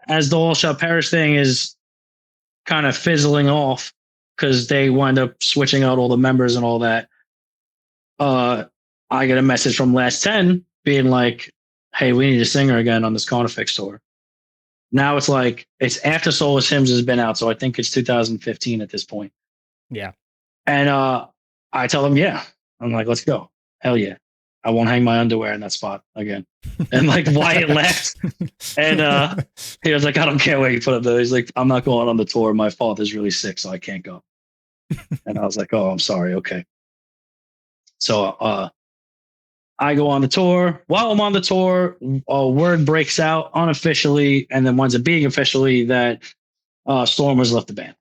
as the All Shall Perish thing is kind of fizzling off because they wind up switching out all the members and all that, I get a message from Last 10 being like, hey, we need a singer again on this Carnifex tour. Now it's like, it's after Soulless Hymns has been out, so I think it's 2015 at this point. Yeah. And I tell him, yeah. I'm like, let's go. Hell yeah. I won't hang my underwear in that spot again. And like Wyatt laughed. And he was like, I don't care where you put it though. He's like, I'm not going on the tour. My father's really sick, so I can't go. And I was like, oh, I'm sorry. Okay. So I go on the tour. While I'm on the tour, a word breaks out unofficially, and then winds up being officially that Storm has left the band.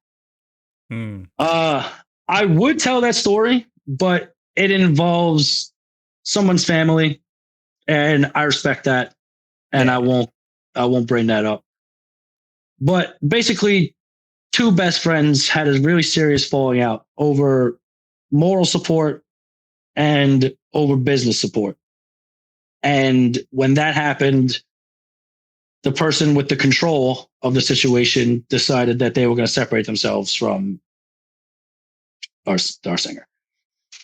I would tell that story, but it involves someone's family, and I respect that, and I won't bring that up. But basically, two best friends had a really serious falling out over moral support and over business support. And when that happened, the person with the control of the situation decided that they were going to separate themselves from our singer.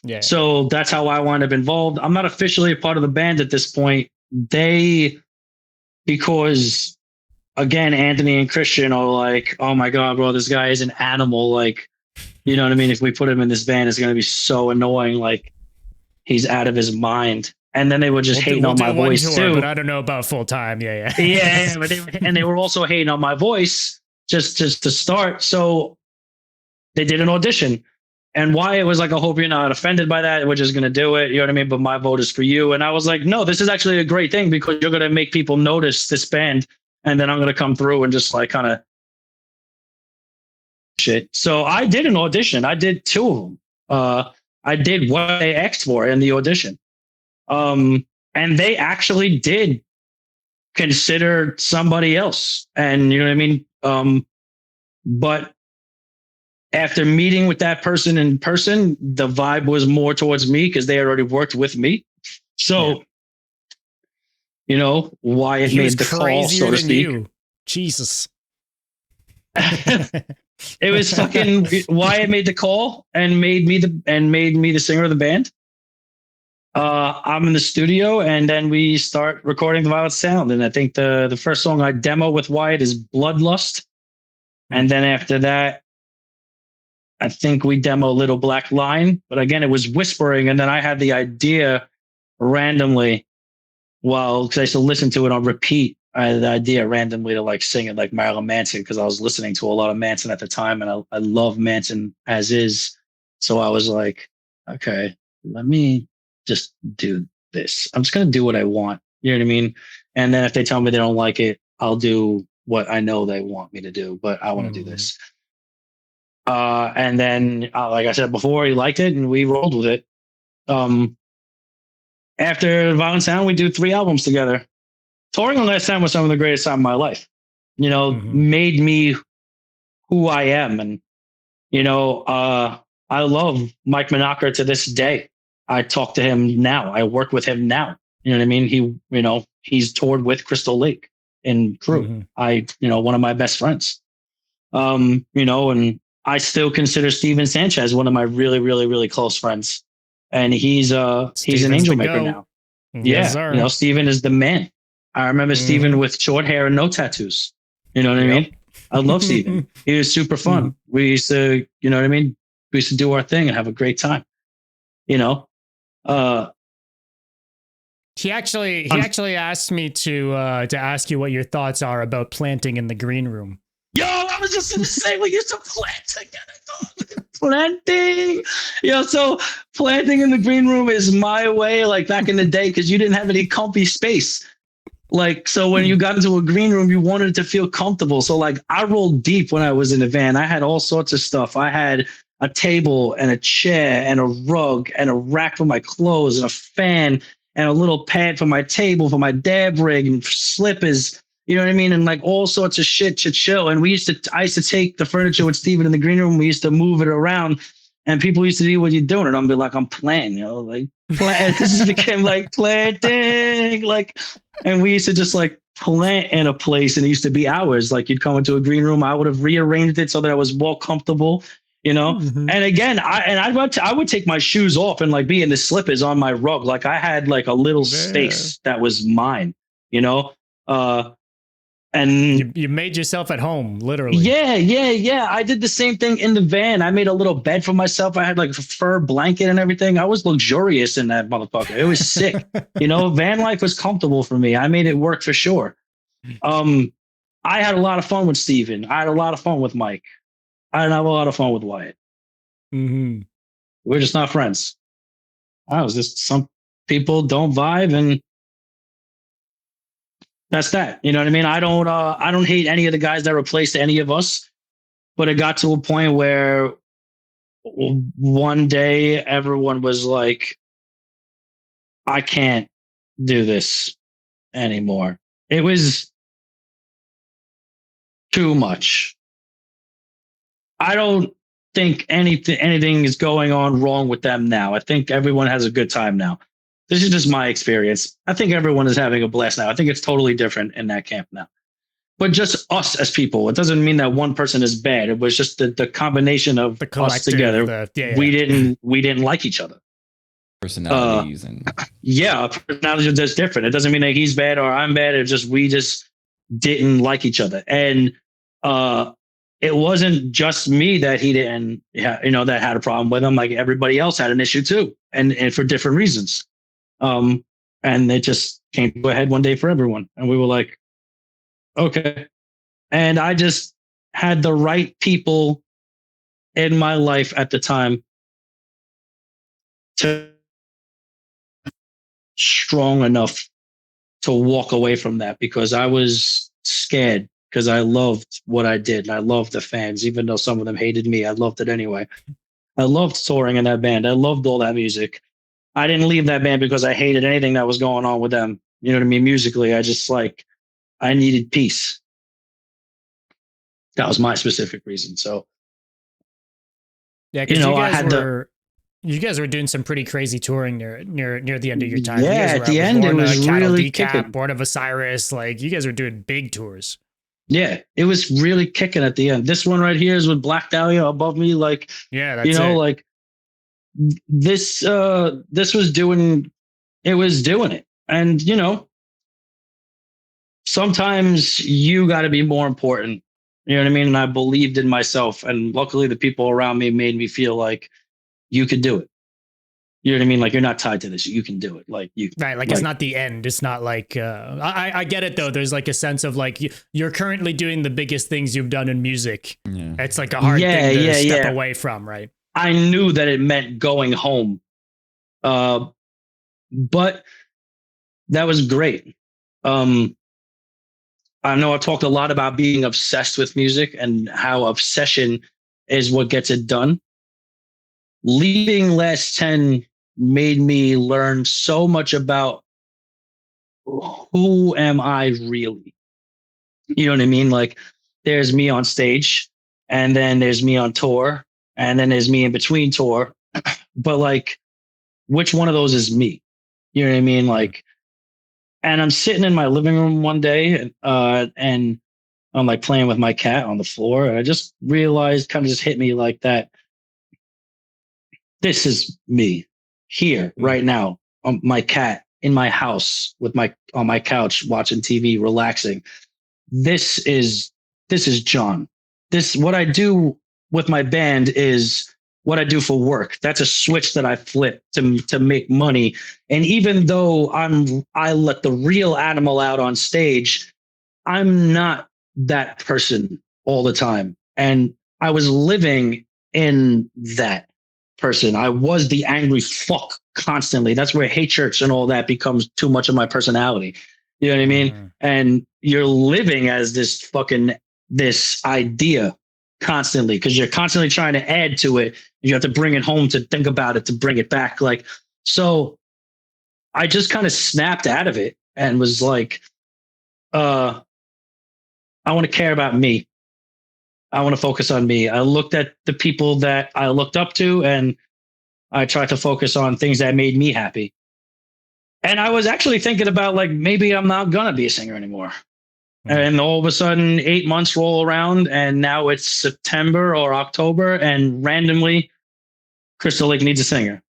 Yeah. So that's how I wound up involved. I'm not officially a part of the band at this point. Because again, Anthony and Christian are like, oh my God, bro, this guy is an animal. Like, you know what I mean? If we put him in this band, it's going to be so annoying. Like, he's out of his mind. And then they were just hating on my voice too. But I don't know about full time. Yeah. But they were also hating on my voice just to start. So they did an audition. And Wyatt was like, I hope you're not offended by that. We're just going to do it. You know what I mean? But my vote is for you. And I was like, no, this is actually a great thing because you're going to make people notice this band. And then I'm going to come through and just like kind of shit. So I did an audition. I did two of them. I did what they asked for in the audition. And they actually did consider somebody else. And you know what I mean? But after meeting with that person in person, the vibe was more towards me because they had already worked with me. So, you know, Wyatt made the call, so to speak. You. Jesus. It was fucking Wyatt made the call and made me the singer of the band. I'm in the studio and then we start recording the Violet Sound. And I think the first song I demo with Wyatt is Bloodlust. And then after that, I think we demo Little Black Line, but again, it was whispering. And then I had the idea randomly, because I used to listen to it on repeat. I had the idea randomly to like sing it like Marilyn Manson because I was listening to a lot of Manson at the time, and I love Manson as is. So I was like, okay, let me just do this. I'm just gonna do what I want. You know what I mean? And then if they tell me they don't like it, I'll do what I know they want me to do. But I want to do this. And then, like I said before, he liked it and we rolled with it. After Violent Sound, we do 3 albums together. Touring on Last Time was some of the greatest time of my life. You know, made me who I am. And, you know, I love Mike Monaco to this day. I talk to him now. I work with him now. You know what I mean? He's toured with Crystal Lake and crew. One of my best friends. And I still consider Steven Sanchez one of my really, really, really close friends. And he's an angel maker now. Yes, sir. Steven is the man. I remember Steven with short hair and no tattoos. You know what I mean? I love Steven. He was super fun. We used to, you know what I mean? We used to do our thing and have a great time. You know? He actually asked me to ask you what your thoughts are about planting in the green room. Yo, I was just going to say, we used to plant together. Planting. So planting in the green room is my way, like back in the day, because you didn't have any comfy space. Like, so when you got into a green room, you wanted to feel comfortable. So like I rolled deep when I was in the van. I had all sorts of stuff. I had a table and a chair and a rug and a rack for my clothes and a fan and a little pad for my table, for my dab rig and slippers. You know what I mean? And like all sorts of shit to chill. And I used to take the furniture with Steven in the green room. We used to move it around and people used to do what you're doing. And I'm be like, I'm playing, like this became like planting everything. Like, and we used to just like plant in a place, and it used to be ours. Like, you'd come into a green room, I would have rearranged it so that I was more comfortable, you know. Mhm. And again, I would take my shoes off and like be in the slippers on my rug. Like, I had like a little Yeah. space that was mine, you know. And You made yourself at home, literally. yeah. I did the same thing in the van. I made a little bed for myself. I had like a fur blanket and everything. I was luxurious in that motherfucker. It was sick. You know, van life was comfortable for me. I made it work for sure. I had a lot of fun with Steven. I had a lot of fun with Mike. I didn't have a lot of fun with Wyatt. Mhm. We're just not friends. I was just, some people don't vibe, and that's that. You know what I mean? I don't hate any of the guys that replaced any of us, but it got to a point where one day everyone was like, I can't do this anymore. It was too much. I don't think anything is going on wrong with them now. I think everyone has a good time now. This is just my experience. I think everyone is having a blast now. I think it's totally different in that camp now. But just us as people, it doesn't mean that one person is bad. It was just the combination of The us together. We didn't like each other. Personalities and Yeah, personalities are just different. It doesn't mean that he's bad or I'm bad. It's just we just didn't like each other. And it wasn't just me that he didn't, that had a problem with him. Like, everybody else had an issue too, and for different reasons. And it just came to a head one day for everyone, and we were like, okay. And I just had the right people in my life at the time to strong enough to walk away from that, because I was scared, because I loved what I did. And I loved the fans, even though some of them hated me. I loved it anyway. I loved touring in that band. I loved all that music. I didn't leave that band because I hated anything that was going on with them. You know what I mean? Musically, I just I needed peace. That was my specific reason. So, yeah, because you guys were doing some pretty crazy touring near the end of your time. Yeah, you guys at the end, it was really kicking. Born of Osiris, like you guys were doing big tours. Yeah, it was really kicking at the end. This one right here is with Black Dahlia above me. Like, yeah, that's it. Like this was doing it. And sometimes you got to be more important. You know what I mean? And I believed in myself, and luckily the people around me made me feel like you could do it. You know what I mean? Like, you're not tied to this. You can do it. Like, you right. Like, it's not the end. It's not like I get it though. There's like a sense of like you're currently doing the biggest things you've done in music. Yeah. It's like a hard thing to step away from, right? I knew that it meant going home, but that was great. I know I talked a lot about being obsessed with music and how obsession is what gets it done. Leaving Last 10 made me learn so much about who am I really. You know what I mean? Like, there's me on stage, and then there's me on tour, and then there's me in between tour. But like, which one of those is me? You know what I mean? Like, and I'm sitting in my living room one day, and I'm like playing with my cat on the floor, and I just realized, kind of just hit me like that. This is me here right now. My cat in my house on my couch watching TV, relaxing. This is John. What I do with my band is what I do for work. That's a switch that I flip to make money. And even though I let the real animal out on stage, I'm not that person all the time. And I was living in that person. I was the angry fuck constantly. That's where hate church and all that becomes too much of my personality. You know what I mean? Mm-hmm. And you're living as this idea constantly, because you're constantly trying to add to it. You have to bring it home to think about it, to bring it back. Like, so I just kind of snapped out of it and was like, I want to care about me. I want to focus on me. I looked at the people that I looked up to, and I tried to focus on things that made me happy. And I was actually thinking about like maybe I'm not gonna be a singer anymore. And all of a sudden, 8 months roll around, and now it's September or October, and randomly, Crystal Lake needs a singer.